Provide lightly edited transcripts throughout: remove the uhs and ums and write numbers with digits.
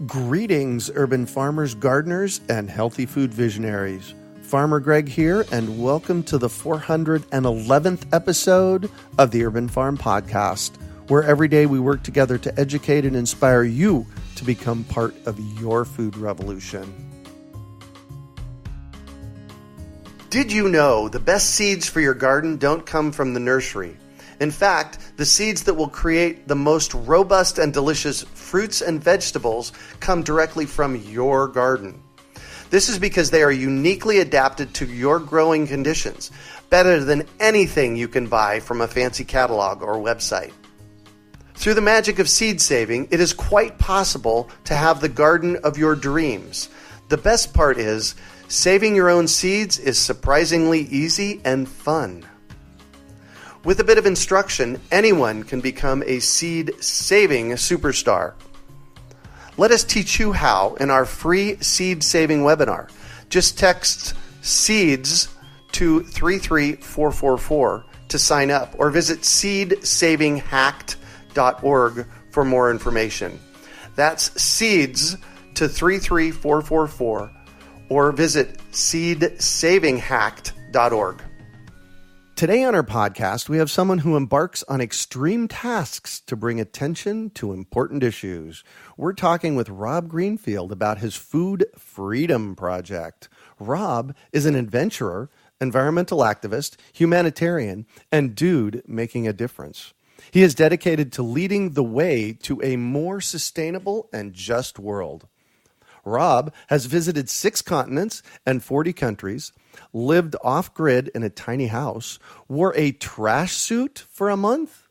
Greetings, urban farmers, gardeners, and healthy food visionaries. Farmer Greg here, and welcome to the 411th episode of the Urban Farm Podcast, where every day we work together to educate and inspire you to become part of your food revolution. Did you know the best seeds for your garden don't come from the nursery? In fact, the seeds that will create the most robust and delicious fruits and vegetables come directly from your garden. This is because they are uniquely adapted to your growing conditions, better than anything you can buy from a fancy catalog or website. Through the magic of seed saving, it is quite possible to have the garden of your dreams. The best part is, saving your own seeds is surprisingly easy and fun. With a bit of instruction, anyone can become a seed-saving superstar. Let us teach you how in our free seed-saving webinar. Just text SEEDS to 33444 to sign up, or visit seedsavinghacked.org for more information. That's SEEDS to 33444, or visit seedsavinghacked.org. Today on our podcast, we have someone who embarks on extreme tasks to bring attention to important issues. We're talking with Rob Greenfield about his Food Freedom Project. Rob is an adventurer, environmental activist, humanitarian, and dude making a difference. He is dedicated to leading the way to a more sustainable and just world. Rob has visited 6 continents and 40 countries, lived off-grid in a tiny house, wore a trash suit for a month,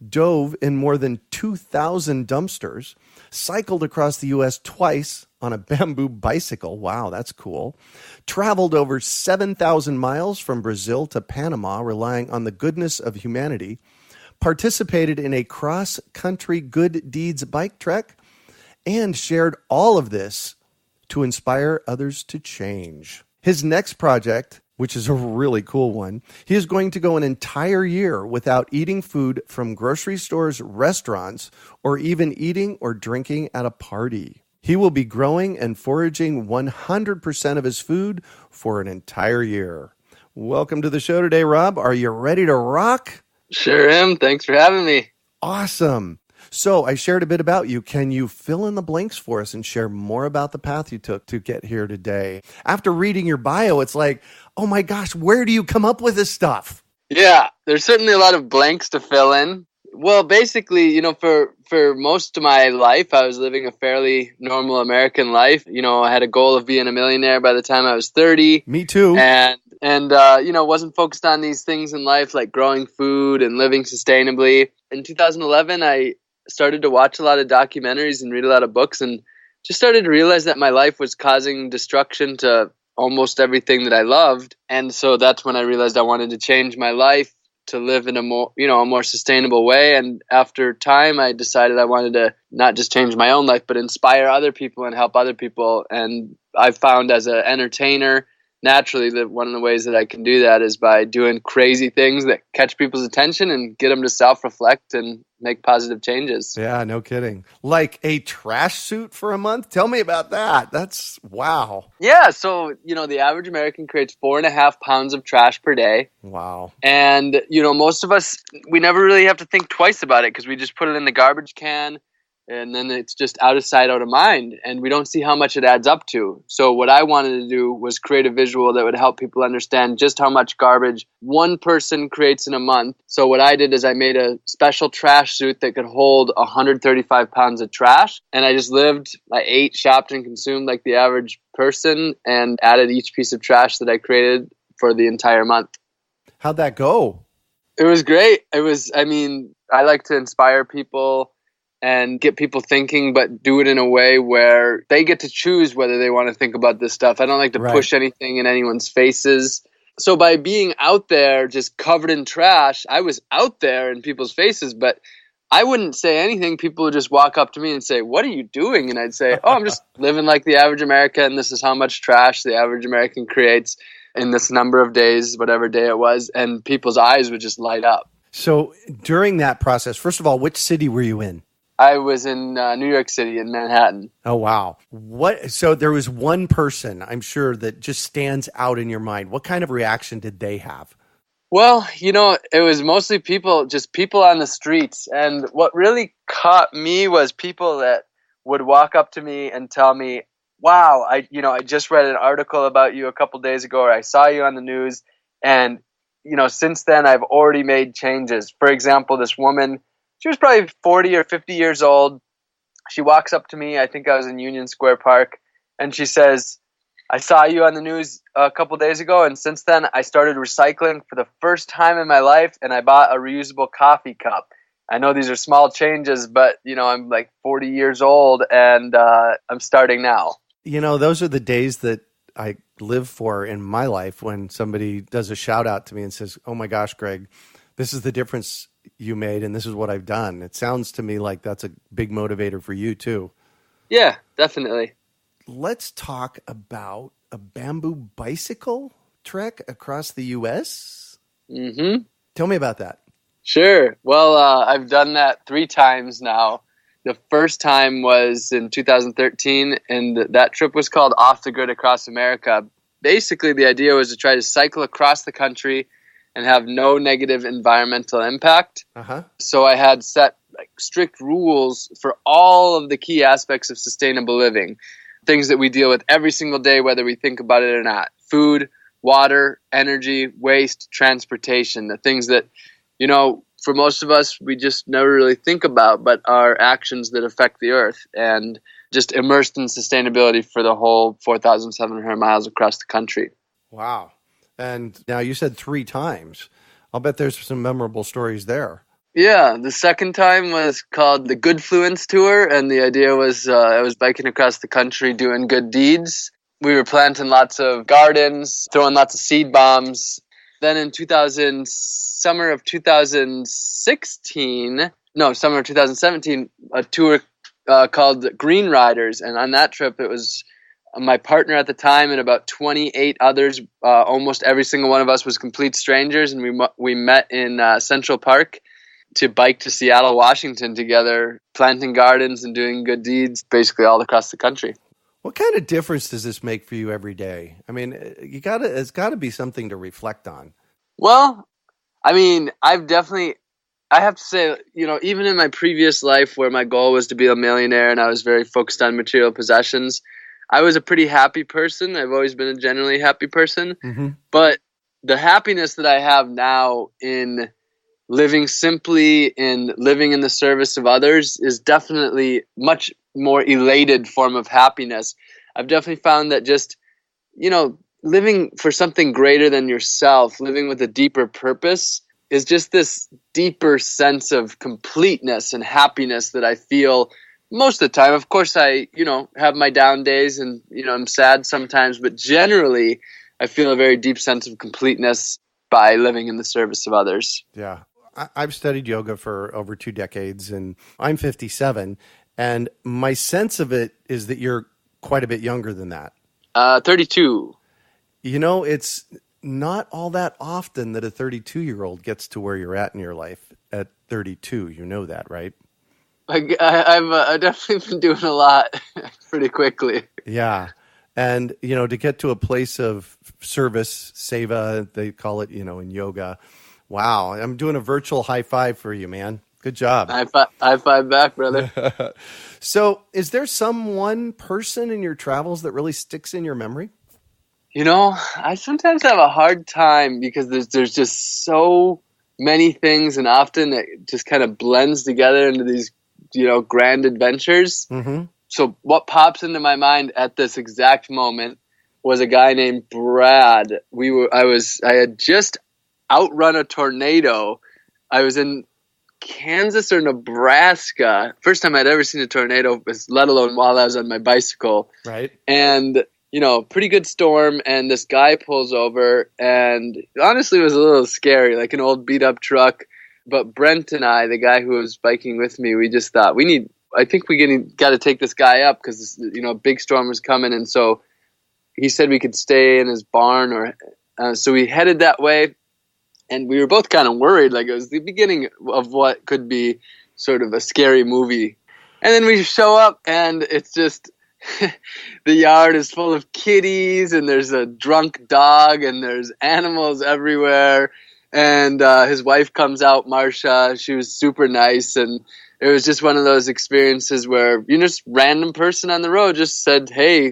dove in more than 2,000 dumpsters, cycled across the U.S. twice on a bamboo bicycle. Wow, that's cool. Traveled over 7,000 miles from Brazil to Panama, relying on the goodness of humanity, participated in a cross-country good deeds bike trek, and shared all of this to inspire others to change. His next project, which is a really cool one, he is going to go an entire year without eating food from grocery stores, restaurants, or even eating or drinking at a party. He will be growing and foraging 100% of his food for an entire year. Welcome to the show today, Rob. Are you ready to rock? Sure am. Thanks for having me. Awesome. So I shared a bit about you. Can you fill in the blanks for us and share more about the path you took to get here today? After reading your bio, it's like, oh my gosh, where do you come up with this stuff? Yeah, there's certainly a lot of blanks to fill in. Well, basically, for most of my life, I was living a fairly normal American life. I had a goal of being a millionaire by the time I was 30. Me too. And wasn't focused on these things in life like growing food and living sustainably. In 2011, I started to watch a lot of documentaries and read a lot of books, and just started to realize that my life was causing destruction to almost everything that I loved. And so that's when I realized I wanted to change my life to live in a more sustainable way. And after time, I decided I wanted to not just change my own life, but inspire other people and help other people. And I found as an entertainer, naturally, that one of the ways that I can do that is by doing crazy things that catch people's attention and get them to self-reflect and make positive changes. Yeah, no kidding. Like a trash suit for a month? Tell me about that. That's wow. Yeah, so, the average American creates 4.5 pounds of trash per day. Wow. And, most of us, we never really have to think twice about it because we just put it in the garbage can. And then it's just out of sight, out of mind. And we don't see how much it adds up to. So what I wanted to do was create a visual that would help people understand just how much garbage one person creates in a month. So what I did is I made a special trash suit that could hold 135 pounds of trash. And I just I ate, shopped, and consumed like the average person, and added each piece of trash that I created for the entire month. How'd that go? It was great. I like to inspire people and get people thinking, but do it in a way where they get to choose whether they want to think about this stuff. I don't like to push anything in anyone's faces. So by being out there just covered in trash, I was out there in people's faces, but I wouldn't say anything. People would just walk up to me and say, "What are you doing?" And I'd say, "Oh, I'm just living like the average American. This is how much trash the average American creates in this number of days, whatever day it was." And people's eyes would just light up. So during that process, first of all, which city were you in? I was in New York City, in Manhattan. Oh, wow. So there was one person, I'm sure, that just stands out in your mind. What kind of reaction did they have? Well, it was mostly just people on the streets. And what really caught me was people that would walk up to me and tell me, wow, I just read an article about you a couple days ago, or I saw you on the news. And, since then I've already made changes. For example, this woman, she was probably 40 or 50 years old. She walks up to me, I think I was in Union Square Park, and she says, I saw you on the news a couple days ago, and since then I started recycling for the first time in my life, and I bought a reusable coffee cup. I know these are small changes, but, I'm like 40 years old, and I'm starting now. Those are the days that I live for in my life, when somebody does a shout out to me and says, oh my gosh, Greg, this is the difference you made, and this is what I've done. It sounds to me like that's a big motivator for you too. Yeah, definitely. Let's talk about a bamboo bicycle trek across the U.S. Mm-hmm. Tell me about that. Sure. Well, I've done that 3 times now. The first time was in 2013, and that trip was called Off the Grid Across America. Basically, the idea was to try to cycle across the country and have no negative environmental impact. Uh-huh. So I had set strict rules for all of the key aspects of sustainable living, things that we deal with every single day, whether we think about it or not: food, water, energy, waste, transportation, the things that, for most of us, we just never really think about, but are actions that affect the earth, and just immersed in sustainability for the whole 4,700 miles across the country. Wow. And now you said 3 times. I'll bet there's some memorable stories there. Yeah, the second time was called the Goodfluence Tour, and the idea was I was biking across the country doing good deeds. We were planting lots of gardens, throwing lots of seed bombs. Then in summer of 2017, a tour called Green Riders, and on that trip it was my partner at the time and about 28 others. Almost every single one of us was complete strangers, and we met in Central Park to bike to Seattle, Washington together, planting gardens and doing good deeds basically all across the country. What kind of difference does this make for you every day? I mean, it's got to be something to reflect on. Well, I mean, I have to say, even in my previous life where my goal was to be a millionaire and I was very focused on material possessions, I was a pretty happy person. I've always been a generally happy person. Mm-hmm. But the happiness that I have now in living simply, in living in the service of others, is definitely much more elated form of happiness. I've definitely found that just, living for something greater than yourself, living with a deeper purpose, is just this deeper sense of completeness and happiness that I feel most of the time. Of course, I, have my down days and, I'm sad sometimes, but generally I feel a very deep sense of completeness by living in the service of others. Yeah. I've studied yoga for over 2 decades, and I'm 57, and my sense of it is that you're quite a bit younger than that. 32. It's not all that often that a 32-year-old gets to where you're at in your life at 32. You know that, right? I've definitely been doing a lot pretty quickly. Yeah. And, to get to a place of service, seva, they call it, in yoga. Wow. I'm doing a virtual high five for you, man. Good job. High five back, brother. So is there some one person in your travels that really sticks in your memory? I sometimes have a hard time because there's just so many things, and often it just kind of blends together into these, grand adventures. Mm-hmm. So what pops into my mind at this exact moment was a guy named Brad. I had just outrun a tornado. I was in Kansas or Nebraska. First time I'd ever seen a tornado, let alone while I was on my bicycle. Right. And, pretty good storm. And this guy pulls over, and honestly it was a little scary, like an old beat up truck. But Brent and I, the guy who was biking with me, we just thought we got to take this guy up because, a big storm was coming. And so he said we could stay in his barn so we headed that way. And we were both kind of worried, like it was the beginning of what could be sort of a scary movie. And then we show up and it's just the yard is full of kitties and there's a drunk dog and there's animals everywhere. And his wife comes out, Marsha. She was super nice. And it was just one of those experiences where, just random person on the road just said, hey,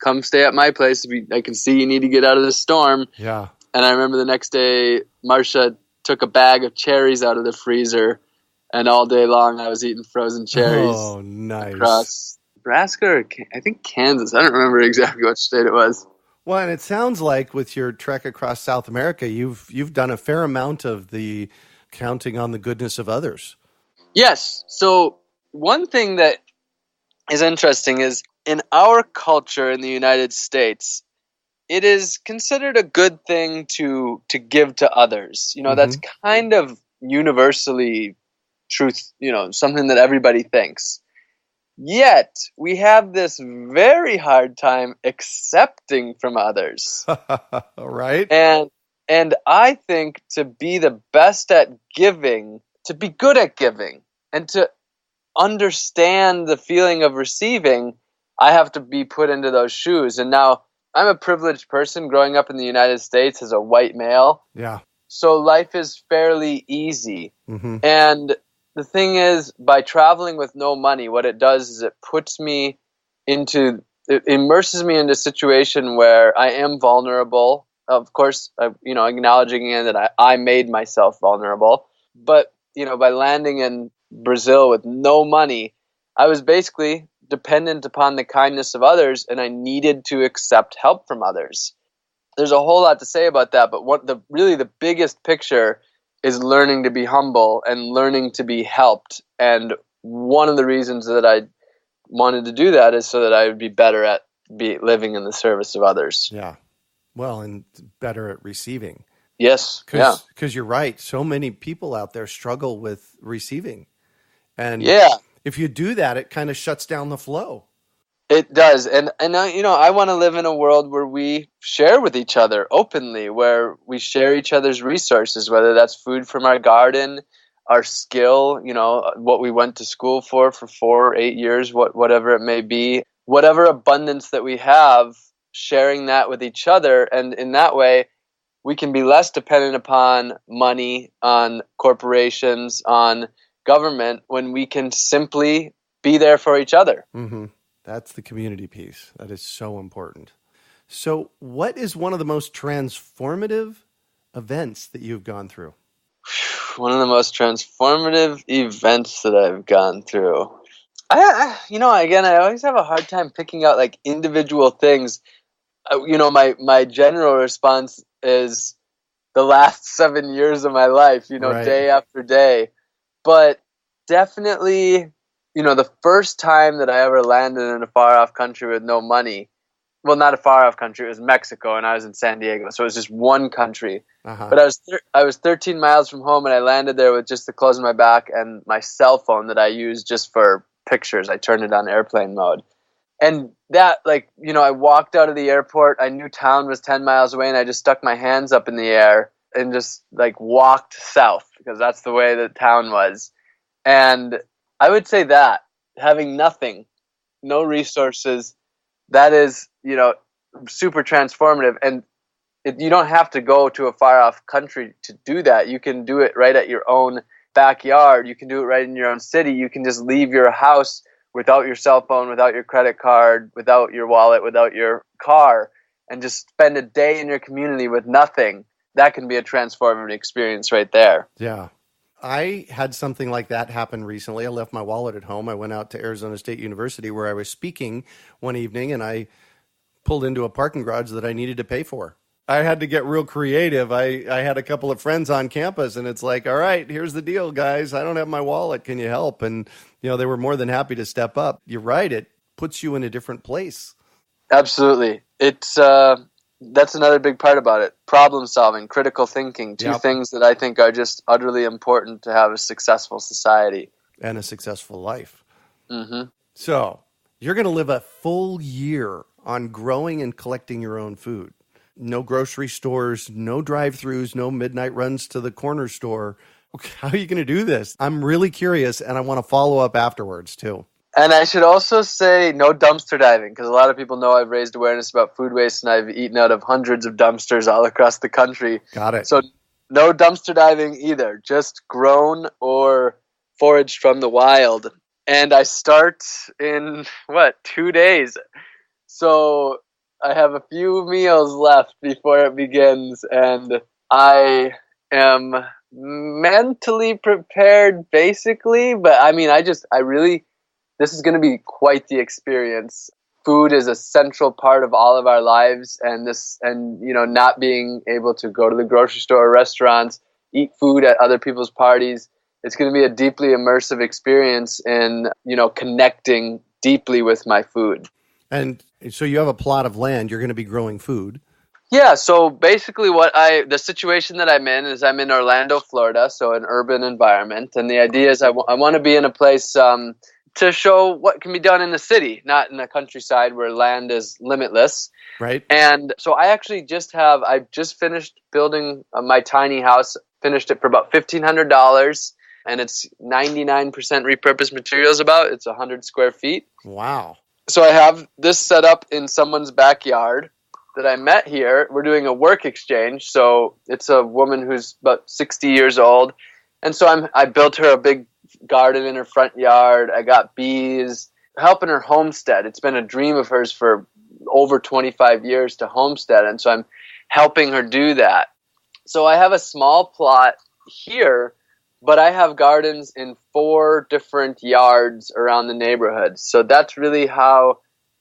come stay at my place. I can see you need to get out of the storm. Yeah. And I remember the next day, Marsha took a bag of cherries out of the freezer. And all day long, I was eating frozen cherries. Oh, nice. Across Nebraska or I think Kansas. I don't remember exactly what state it was. Well, and it sounds like with your trek across South America, you've done a fair amount of the counting on the goodness of others. Yes. So one thing that is interesting is in our culture in the United States, it is considered a good thing to give to others. That's kind of universally truth, something that everybody thinks. Yet, we have this very hard time accepting from others. Right? And I think to be the best at giving, to be good at giving, and to understand the feeling of receiving, I have to be put into those shoes. And now, I'm a privileged person growing up in the United States as a white male. Yeah. So life is fairly easy. Mm-hmm. And the thing is, by traveling with no money, what it does is it immerses me into a situation where I am vulnerable. Of course, acknowledging that I made myself vulnerable. But, by landing in Brazil with no money, I was basically dependent upon the kindness of others, and I needed to accept help from others. There's a whole lot to say about that, but the biggest picture is learning to be humble and learning to be helped. And one of the reasons that I wanted to do that is so that I would be better at living in the service of others. Yeah. Well, and better at receiving. Yes. Because you're right. So many people out there struggle with receiving. And if you do that, it kind of shuts down the flow. It does. And I want to live in a world where we share with each other openly, where we share each other's resources, whether that's food from our garden, our skill, what we went to school for 4 or 8 years, whatever it may be, whatever abundance that we have, sharing that with each other. And in that way, we can be less dependent upon money, on corporations, on government, when we can simply be there for each other. Mm-hmm. That's the community piece. That is so important. So what is one of the most transformative events that you've gone through? One of the most transformative events that I've gone through. I always have a hard time picking out like individual things. My general response is the last 7 years of my life, Right. Day after day. But definitely, the first time that I ever landed in a far-off country with no money, well, not a far-off country, it was Mexico, and I was in San Diego, so it was just one country. Uh-huh. But I was 13 miles from home, and I landed there with just the clothes on my back and my cell phone that I used just for pictures. I turned it on airplane mode. And that, I walked out of the airport, I knew town was 10 miles away, and I just stuck my hands up in the air and just, walked south, because that's the way that town was. And I would say that, having nothing, no resources, that is, super transformative. And you don't have to go to a far-off country to do that. You can do it right at your own backyard. You can do it right in your own city. You can just leave your house without your cell phone, without your credit card, without your wallet, without your car, and just spend a day in your community with nothing. That can be a transformative experience right there. Yeah. I had something like that happen recently. I left my wallet at home. I went out to Arizona State University where I was speaking one evening, and I pulled into a parking garage that I needed to pay for. I had to get real creative. I had a couple of friends on campus, and it's like, all right, here's the deal, guys. I don't have my wallet. Can you help? And, they were more than happy to step up. You're right. It puts you in a different place. Absolutely. It's that's another big part about it. Problem solving, critical thinking, two things that I think are just utterly important to have a successful society. And a successful life. Mm-hmm. So you're going to live a full year on growing and collecting your own food. No grocery stores, no drive-thrus, no midnight runs to the corner store. How are you going to do this? I'm really curious, and I want to follow up afterwards, too. And I should also say no dumpster diving, because a lot of people know I've raised awareness about food waste, and I've eaten out of hundreds of dumpsters all across the country. Got it. So no dumpster diving either, just grown or foraged from the wild. And I start in, 2 days. So I have a few meals left before it begins, and I am mentally prepared, basically. But I mean, this is going to be quite the experience. Food is a central part of all of our lives, and not being able to go to the grocery store or restaurants, eat food at other people's parties, it's going to be a deeply immersive experience in, connecting deeply with my food. And so you have a plot of land, you're going to be growing food. Yeah, so basically the situation that I'm in is I'm in Orlando, Florida, so an urban environment, and the idea is I want to be in a place to show what can be done in the city, not in the countryside where land is limitless. Right. And so I just finished building my tiny house, finished it for about $1,500, and it's 99% repurposed materials it's 100 square feet. Wow. So I have this set up in someone's backyard that I met here. We're doing a work exchange. So it's a woman who's about 60 years old. And so I built her a big garden in her front yard. I got bees, helping her homestead. It's been a dream of hers for over 25 years to homestead, and so I'm helping her do that. So I have a small plot here, but I have gardens in 4 different yards around the neighborhood. So that's really how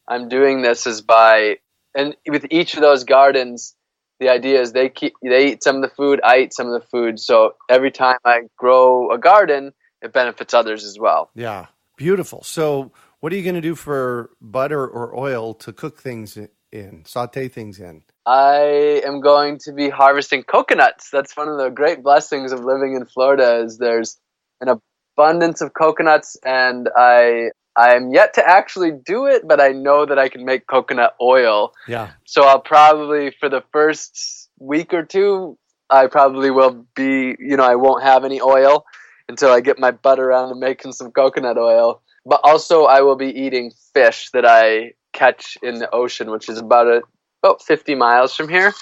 I'm doing this, and with each of those gardens, the idea is they eat some of the food, I eat some of the food. So every time I grow a garden, it benefits others as well. Yeah, beautiful. So what are you going to do for butter or oil to cook things in, saute things in? I am going to be harvesting coconuts. That's one of the great blessings of living in Florida, is there's an abundance of coconuts, and I am yet to actually do it, but I know that I can make coconut oil. Yeah. So I'll probably, for the first week or two, I probably will be, I won't have any oil until I get my butt around to making some coconut oil. But also I will be eating fish that I catch in the ocean, which is about 50 miles from here.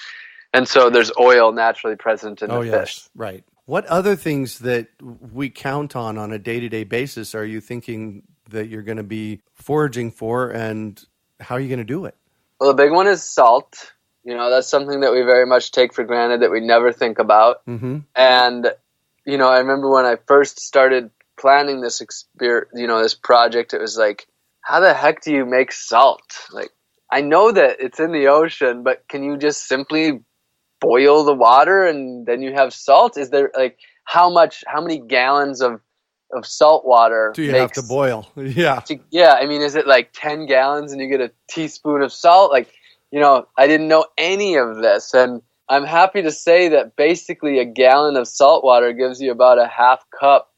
And so there's oil naturally present in the fish. Right. What other things that we count on a day-to-day basis are you thinking that you're going to be foraging for, and how are you going to do it? Well, the big one is salt. That's something that we very much take for granted, that we never think about. Mm-hmm. And I remember when I first started planning this this project, it was like, how the heck do you make salt? Like, I know that it's in the ocean, but can you just simply boil the water and then you have salt? Is there how many gallons of salt water do you have to boil? Yeah. I mean, is it 10 gallons and you get a teaspoon of salt? I didn't know any of this. And I'm happy to say that basically a gallon of salt water gives you about a half cup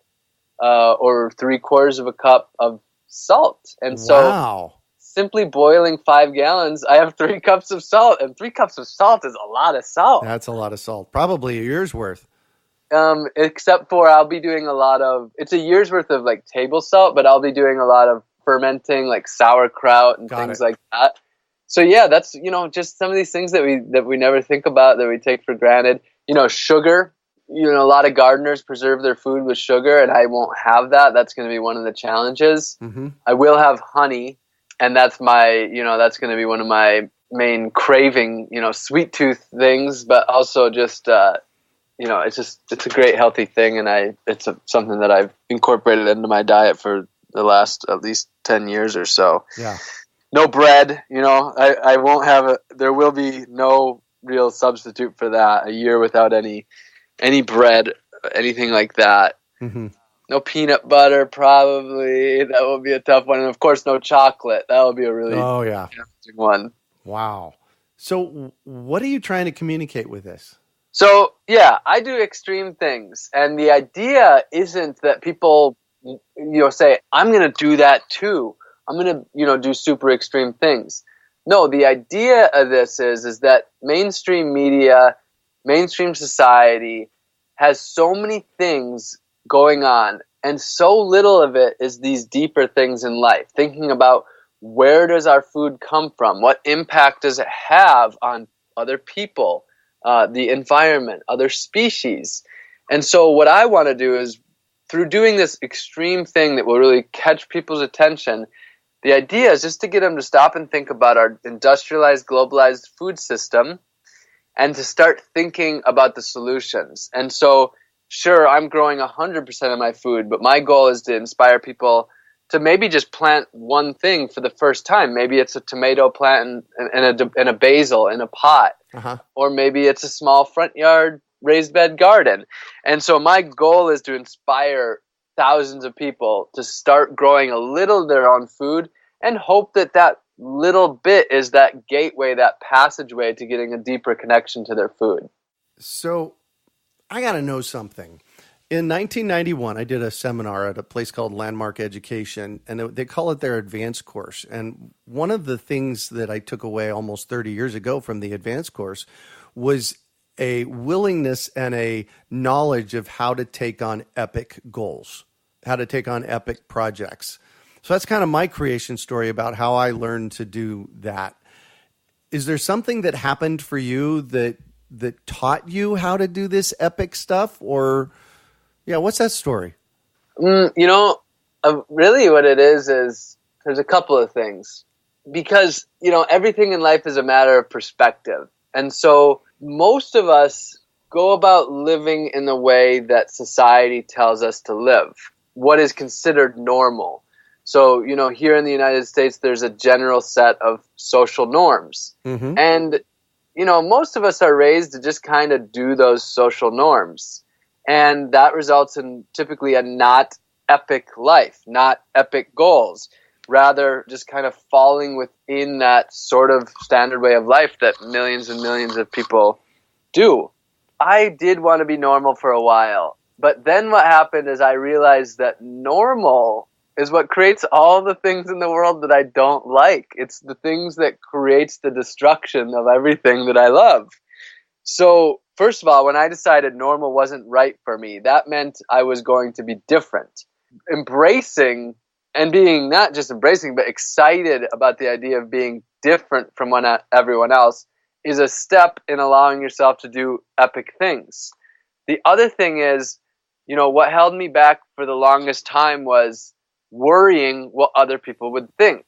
or 3/4 of a cup of salt. And so simply boiling 5 gallons, I have 3 cups of salt, and 3 cups of salt is a lot of salt. That's a lot of salt. Probably a year's worth. Except for I'll be doing it's a year's worth of table salt, but I'll be doing a lot of fermenting, sauerkraut and things like that. So yeah, that's, just some of these things that we never think about, that we take for granted. Sugar, a lot of gardeners preserve their food with sugar, and I won't have that. That's going to be one of the challenges. Mm-hmm. I will have honey, and that's that's going to be one of my main craving, sweet tooth things, but also just, it's a great healthy thing. And it's something that I've incorporated into my diet for the last at least 10 years or so. Yeah. No bread, I won't have there will be no real substitute for that. A year without any bread, anything like that. Mm-hmm. No peanut butter, probably. That will be a tough one. And of course, no chocolate. That will be a really challenging one. Wow. So what are you trying to communicate with this? So, yeah, I do extreme things. And the idea isn't that people, say, I'm going to do that too. I'm going to, do super extreme things. No, the idea of this is that mainstream media, mainstream society has so many things going on, and so little of it is these deeper things in life. Thinking about, where does our food come from? What impact does it have on other people, the environment, other species? And so what I want to do is, through doing this extreme thing that will really catch people's attention, the idea is just to get them to stop and think about our industrialized, globalized food system, and to start thinking about the solutions. And so, sure, I'm growing 100% of my food, but my goal is to inspire people to maybe just plant one thing for the first time. Maybe it's a tomato plant and a basil in a pot. Or maybe it's a small front yard raised bed garden. And so my goal is to inspire thousands of people to start growing a little of their own food, and hope that that little bit is that gateway, that passageway to getting a deeper connection to their food. So I got to know something. In 1991, I did a seminar at a place called Landmark Education, and they call it their advanced course. And one of the things that I took away almost 30 years ago from the advanced course was a willingness and a knowledge of how to take on epic goals, how to take on epic projects. So that's kind of my creation story about how I learned to do that. Is there something that happened for you that taught you how to do this epic stuff? Or, yeah, what's that story? Really what it is there's a couple of things. Because, everything in life is a matter of perspective. And so most of us go about living in the way that society tells us to live, what is considered normal. So, here in the United States, there's a general set of social norms. Mm-hmm. And, most of us are raised to just kind of do those social norms. And that results in typically a not epic life, not epic goals, rather just kind of falling within that sort of standard way of life that millions and millions of people do. I did want to be normal for a while, but then what happened is I realized that normal is what creates all the things in the world that I don't like. It's the things that creates the destruction of everything that I love. So first of all, when I decided normal wasn't right for me, that meant I was going to be different. Embracing and being not just embracing, but excited about the idea of being different from everyone else is a step in allowing yourself to do epic things. The other thing is, what held me back for the longest time was worrying what other people would think,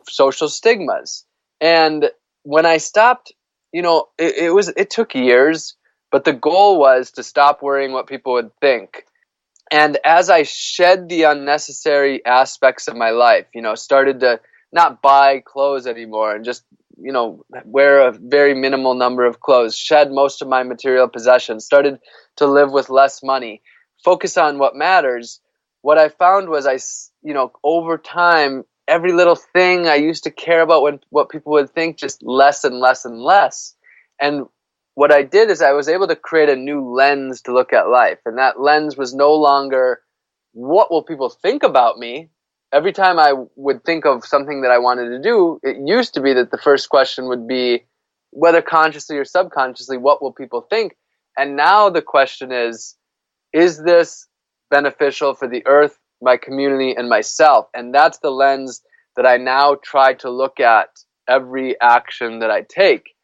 social stigmas. And when I stopped, it took years, but the goal was to stop worrying what people would think. And as I shed the unnecessary aspects of my life, started to not buy clothes anymore and just, wear a very minimal number of clothes, shed most of my material possessions, started to live with less money, focus on what matters. What I found was over time, every little thing I used to care about what people would think, just less and less and less. And what I did is I was able to create a new lens to look at life. And that lens was no longer, what will people think about me? Every time I would think of something that I wanted to do, it used to be that the first question would be, whether consciously or subconsciously, what will people think? And now the question is this beneficial for the earth, my community, and myself? And that's the lens that I now try to look at every action that I take.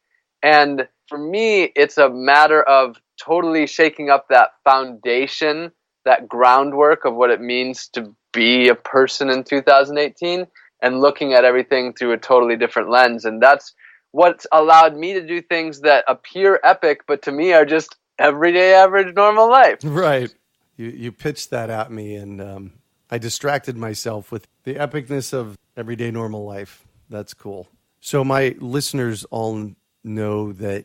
And for me, it's a matter of totally shaking up that foundation, that groundwork of what it means to be a person in 2018, and looking at everything through a totally different lens. And that's what's allowed me to do things that appear epic, but to me are just everyday, average, normal life. Right. You pitched that at me, and I distracted myself with the epicness of everyday normal life. That's cool. So my listeners all know that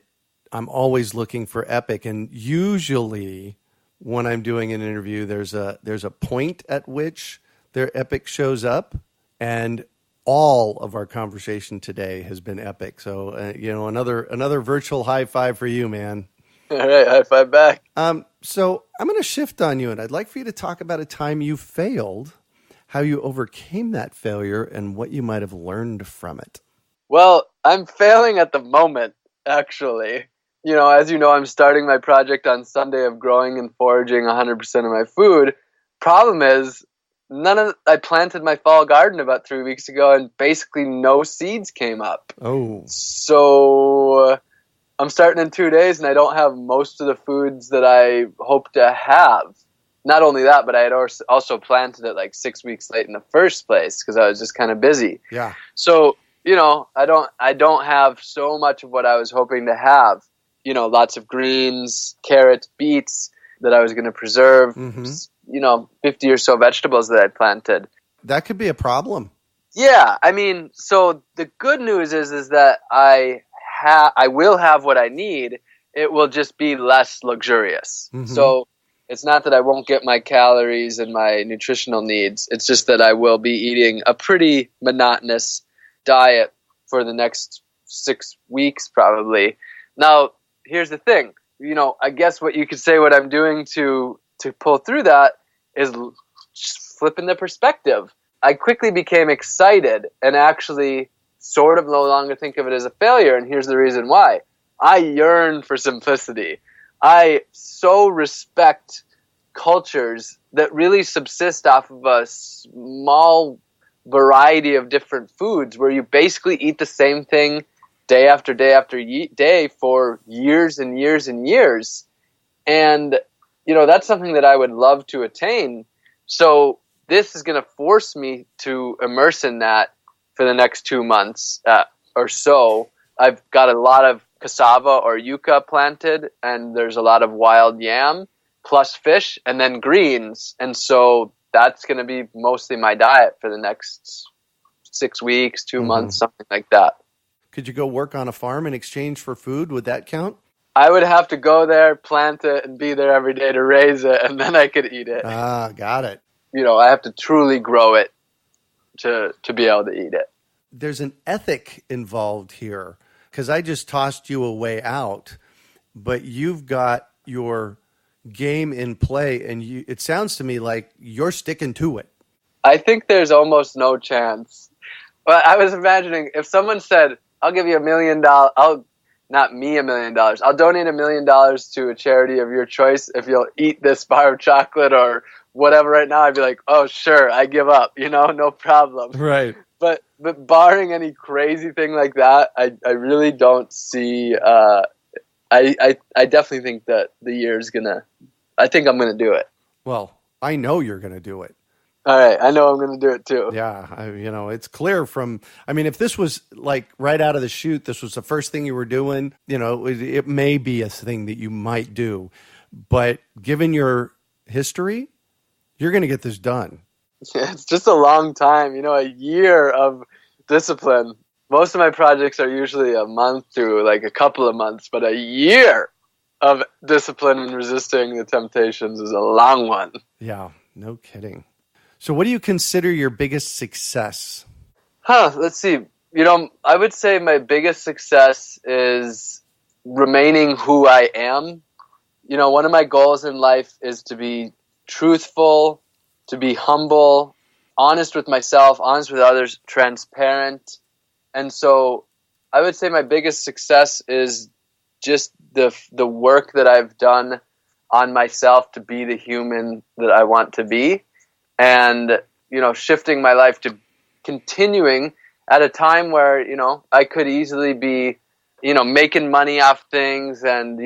I'm always looking for epic, and usually when I'm doing an interview, there's a point at which their epic shows up, and all of our conversation today has been epic. So another virtual high five for you, man. All right, high five back. So I'm going to shift on you, and I'd like for you to talk about a time you failed, how you overcame that failure, and what you might have learned from it. Well, I'm failing at the moment, actually. as you know, I'm starting my project on Sunday of growing and foraging 100% of my food. Problem is, I planted my fall garden about 3 weeks ago, and basically no seeds came up. Oh. So I'm starting in 2 days, and I don't have most of the foods that I hope to have. Not only that, but I had also planted it like 6 weeks late in the first place because I was just kind of busy. Yeah. So, I don't have so much of what I was hoping to have. Lots of greens, carrots, beets that I was going to preserve. 50 or so vegetables that I planted. That could be a problem. Yeah, I mean, so the good news is that I will have what I need. It will just be less luxurious. So it's not that I won't get my calories and my nutritional needs. It's just that I will be eating a pretty monotonous diet for the next 6 weeks probably. Now, here's the thing. I guess what you could say what I'm doing to pull through that is flipping the perspective. I quickly became excited and actually sort of no longer think of it as a failure, and here's the reason why. I yearn for simplicity. I so respect cultures that really subsist off of a small variety of different foods where you basically eat the same thing day after day after day for years and years and years. And, that's something that I would love to attain. So this is going to force me to immerse in that for the next 2 months or so. I've got a lot of cassava or yucca planted, and there's a lot of wild yam, plus fish, and then greens. And so that's going to be mostly my diet for the next 6 weeks, 2 months, something like that. Could you go work on a farm in exchange for food? Would that count? I would have to go there, plant it, and be there every day to raise it, and then I could eat it. Ah, got it. I have to truly grow it to be able to eat it. There's an ethic involved here, because I just tossed you a way out, but you've got your game in play, and it sounds to me like you're sticking to it. I think there's almost no chance. But I was imagining if someone said, I'll give you $1 million, not me $1 million, I'll donate $1 million to a charity of your choice if you'll eat this bar of chocolate or whatever right now, I'd be like, oh, sure, I give up, no problem. Right. But barring any crazy thing like that, I really don't see, I definitely think that the year is I think I'm going to do it. Well, I know you're going to do it. All right. I know I'm going to do it too. Yeah. It's clear if this was like right out of the chute, this was the first thing you were doing, it may be a thing that you might do, but given your history, you're going to get this done. Yeah, it's just a long time, a year of discipline. Most of my projects are usually a month to like a couple of months, but a year of discipline and resisting the temptations is a long one. Yeah, no kidding. So what do you consider your biggest success? Let's see. I would say my biggest success is remaining who I am. One of my goals in life is to be truthful, to be humble, honest with myself, honest with others, transparent. And so I would say my biggest success is just the work that I've done on myself to be the human that I want to be. And, shifting my life to continuing at a time where, I could easily be, making money off things and,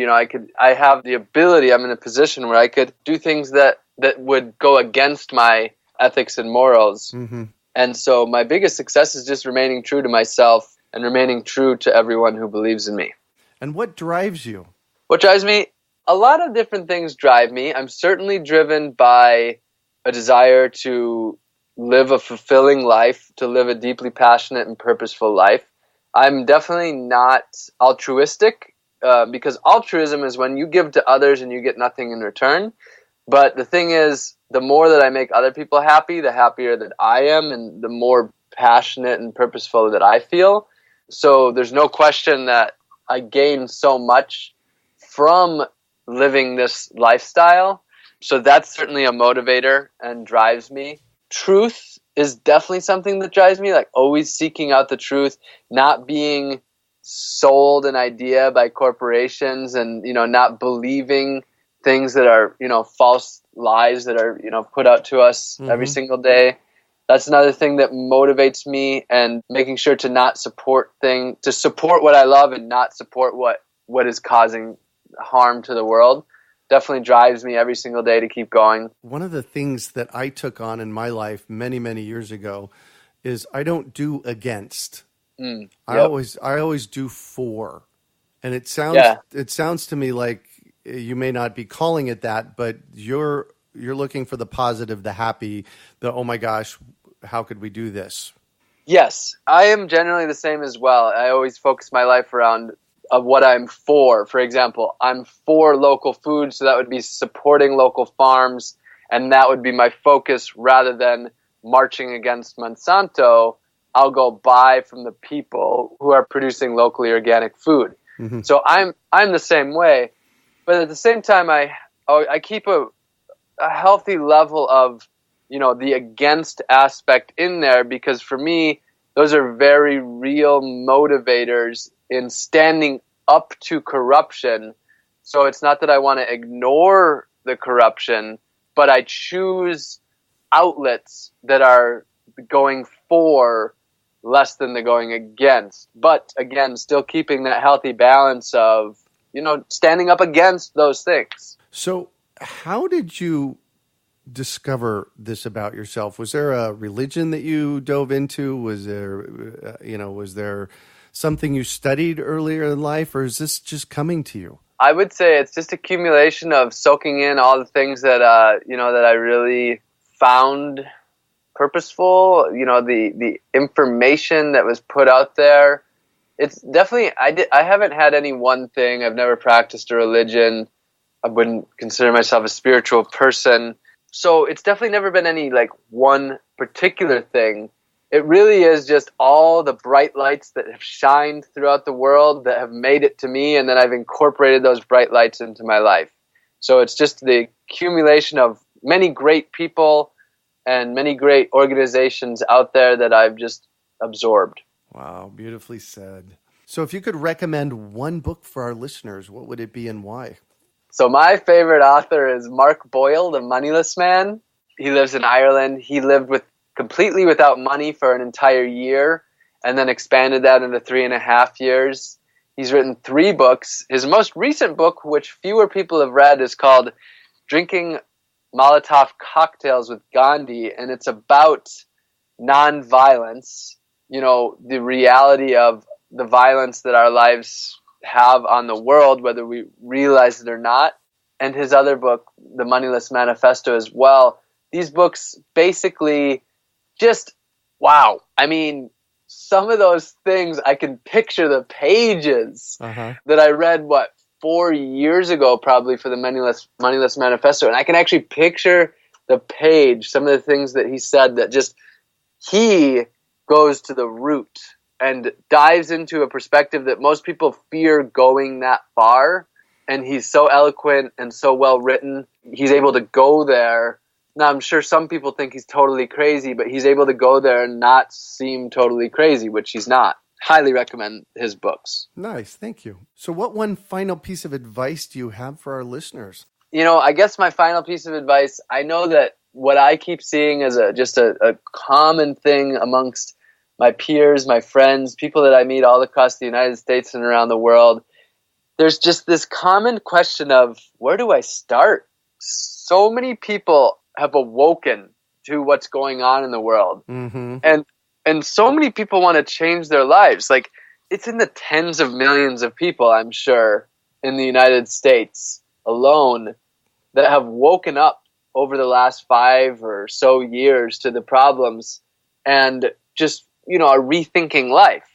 I have the ability, I'm in a position where I could do things that would go against my ethics and morals. Mm-hmm. And so my biggest success is just remaining true to myself and remaining true to everyone who believes in me. And what drives you? What drives me? A lot of different things drive me. I'm certainly driven by a desire to live a fulfilling life, to live a deeply passionate and purposeful life. I'm definitely not altruistic because altruism is when you give to others and you get nothing in return. But the thing is, the more that I make other people happy, the happier that I am and the more passionate and purposeful that I feel. So there's no question that I gain so much from living this lifestyle. So that's certainly a motivator and drives me. Truth is definitely something that drives me, like always seeking out the truth, not being sold an idea by corporations and, not believing things that are, false lies that are, put out to us every single day. That's another thing that motivates me, and making sure to not support to support what I love and not support what is causing harm to the world definitely drives me every single day to keep going. One of the things that I took on in my life many, many years ago is I don't do against. Yep. I always do for. And it sounds to me like you may not be calling it that, but you're looking for the positive, the happy, the oh my gosh, how could we do this? Yes, I am generally the same as well. I always focus my life around of what I'm for. For example, I'm for local food, so that would be supporting local farms, and that would be my focus rather than marching against Monsanto. I'll go buy from the people who are producing locally organic food. Mm-hmm. So I'm the same way, but at the same time, I keep a healthy level of the against aspect in there, because for me, those are very real motivators in standing up to corruption. So it's not that I want to ignore the corruption, but I choose outlets that are going for less than the going against. But again, still keeping that healthy balance of, standing up against those things. So how did you discover this about yourself? Was there a religion that you dove into? Was there something you studied earlier in life, or is this just coming to you? I would say it's just accumulation of soaking in all the things that that I really found purposeful. The information that was put out there. It's definitely I haven't had any one thing. I've never practiced a religion. I wouldn't consider myself a spiritual person. So it's definitely never been any like one particular thing. It really is just all the bright lights that have shined throughout the world that have made it to me, and then I've incorporated those bright lights into my life. So it's just the accumulation of many great people and many great organizations out there that I've just absorbed. Wow, beautifully said. So if you could recommend one book for our listeners, what would it be and why? So my favorite author is Mark Boyle, the Moneyless Man. He lives in Ireland. He lived completely without money for an entire year and then expanded that into 3.5 years. He's written 3 books. His most recent book, which fewer people have read, is called Drinking Molotov Cocktails with Gandhi, and it's about nonviolence, the reality of the violence that our lives have on the world, whether we realize it or not. And his other book, The Moneyless Manifesto, as well. These books basically just, wow. I mean, some of those things, I can picture the pages that I read, 4 years ago, probably, for the Moneyless Manifesto. And I can actually picture the page, some of the things that he said that just, he goes to the root and dives into a perspective that most people fear going that far. And he's so eloquent and so well written. He's able to go there. Now, I'm sure some people think he's totally crazy, but he's able to go there and not seem totally crazy, which he's not. Highly recommend his books. Nice. Thank you. So what one final piece of advice do you have for our listeners? I guess my final piece of advice, I know that what I keep seeing as just a common thing amongst my peers, my friends, people that I meet all across the United States and around the world, there's just this common question of, where do I start? So many people have awoken to what's going on in the world. Mm-hmm. And so many people want to change their lives. Like, it's in the tens of millions of people, I'm sure, in the United States alone that have woken up over the last 5 or so years to the problems and just, are rethinking life.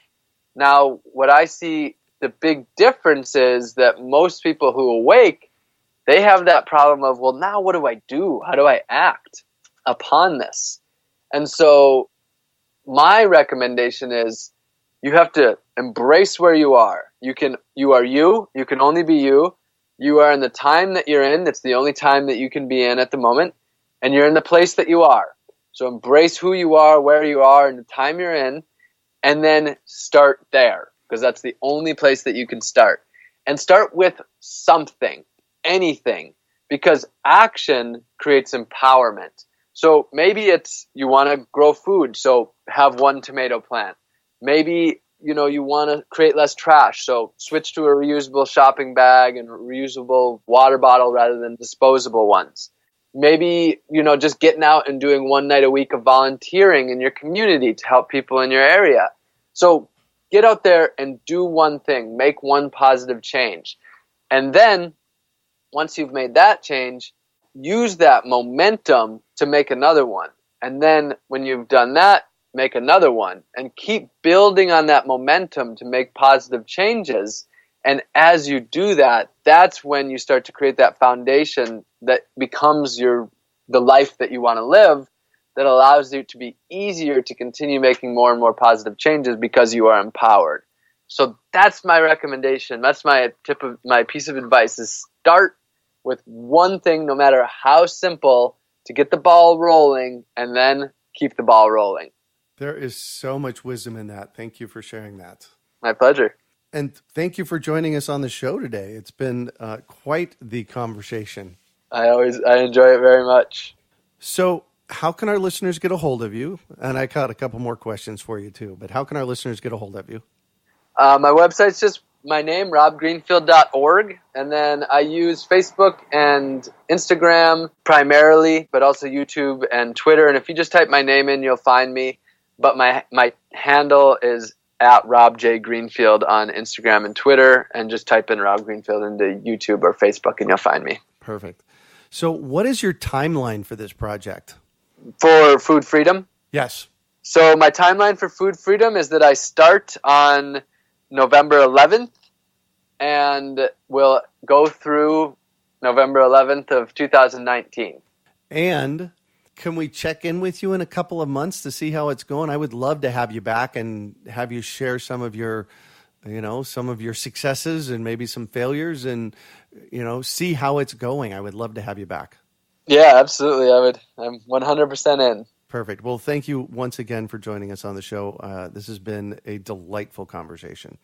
Now, what I see, the big difference is that most people who awake, they have that problem of, well, now what do I do? How do I act upon this? And so my recommendation is you have to embrace where you are. You are you. You can only be you. You are in the time that you're in. It's the only time that you can be in at the moment. And you're in the place that you are. So embrace who you are, where you are, and the time you're in, and then start there. because that's the only place that you can start. And start with something, anything, because action creates empowerment. So maybe it's you want to grow food, so have one tomato plant. Maybe you want to create less trash, so switch to a reusable shopping bag and reusable water bottle rather than disposable ones. Maybe, just getting out and doing one night a week of volunteering in your community to help people in your area. So get out there and do one thing, make one positive change. And then once you've made that change, use that momentum to make another one. And then when you've done that, make another one and keep building on that momentum to make positive changes. And as you do that, that's when you start to create that foundation that becomes the life that you want to live, that allows you to be easier to continue making more and more positive changes because you are empowered. So that's my recommendation. That's my piece of advice is start with one thing, no matter how simple, to get the ball rolling, and then keep the ball rolling. There is so much wisdom in that. Thank you for sharing that. My pleasure. And thank you for joining us on the show today. It's been quite the conversation. I enjoy it very much. So how can our listeners get a hold of you? And I got a couple more questions for you too, but how can our listeners get a hold of you? My website's just my name, robgreenfield.org. And then I use Facebook and Instagram primarily, but also YouTube and Twitter. And if you just type my name in, you'll find me. But my handle is at Rob J. Greenfield on Instagram and Twitter. And just type in Rob Greenfield into YouTube or Facebook and you'll find me. Perfect. So what is your timeline for this project? For food freedom? Yes. So my timeline for food freedom is that I start on November 11th and will go through November 11th of 2019. And can we check in with you in a couple of months to see how it's going? I would love to have you back and have you share some of your successes and maybe some failures and, see how it's going. I would love to have you back. Yeah, absolutely. I'm 100% in. Perfect. Well, thank you once again for joining us on the show. This has been a delightful conversation.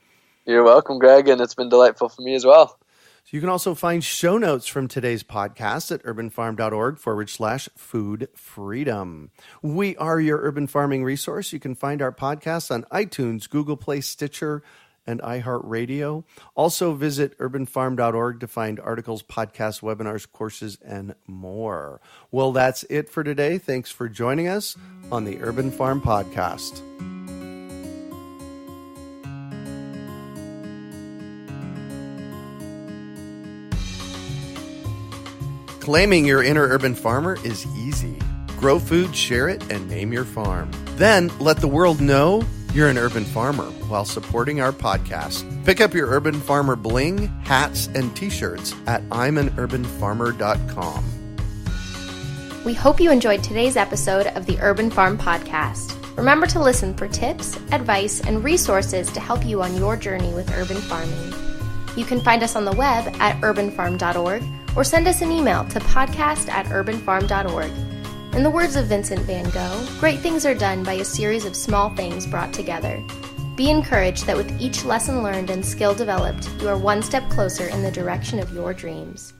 You're welcome, Greg, and it's been delightful for me as well. So you can also find show notes from today's podcast at urbanfarm.org/food freedom. We are your urban farming resource. You can find our podcasts on iTunes, Google Play, Stitcher, and iHeartRadio. Also visit urbanfarm.org to find articles, podcasts, webinars, courses, and more. Well, that's it for today. Thanks for joining us on the Urban Farm Podcast. Claiming your inner urban farmer is easy. Grow food, share it, and name your farm. Then let the world know you're an urban farmer while supporting our podcast. Pick up your Urban Farmer bling, hats, and t-shirts at imanurbanfarmer.com. We hope you enjoyed today's episode of the Urban Farm Podcast. Remember to listen for tips, advice, and resources to help you on your journey with urban farming. You can find us on the web at urbanfarm.org or send us an email to podcast@urbanfarm.org. In the words of Vincent van Gogh, great things are done by a series of small things brought together. Be encouraged that with each lesson learned and skill developed, you are one step closer in the direction of your dreams.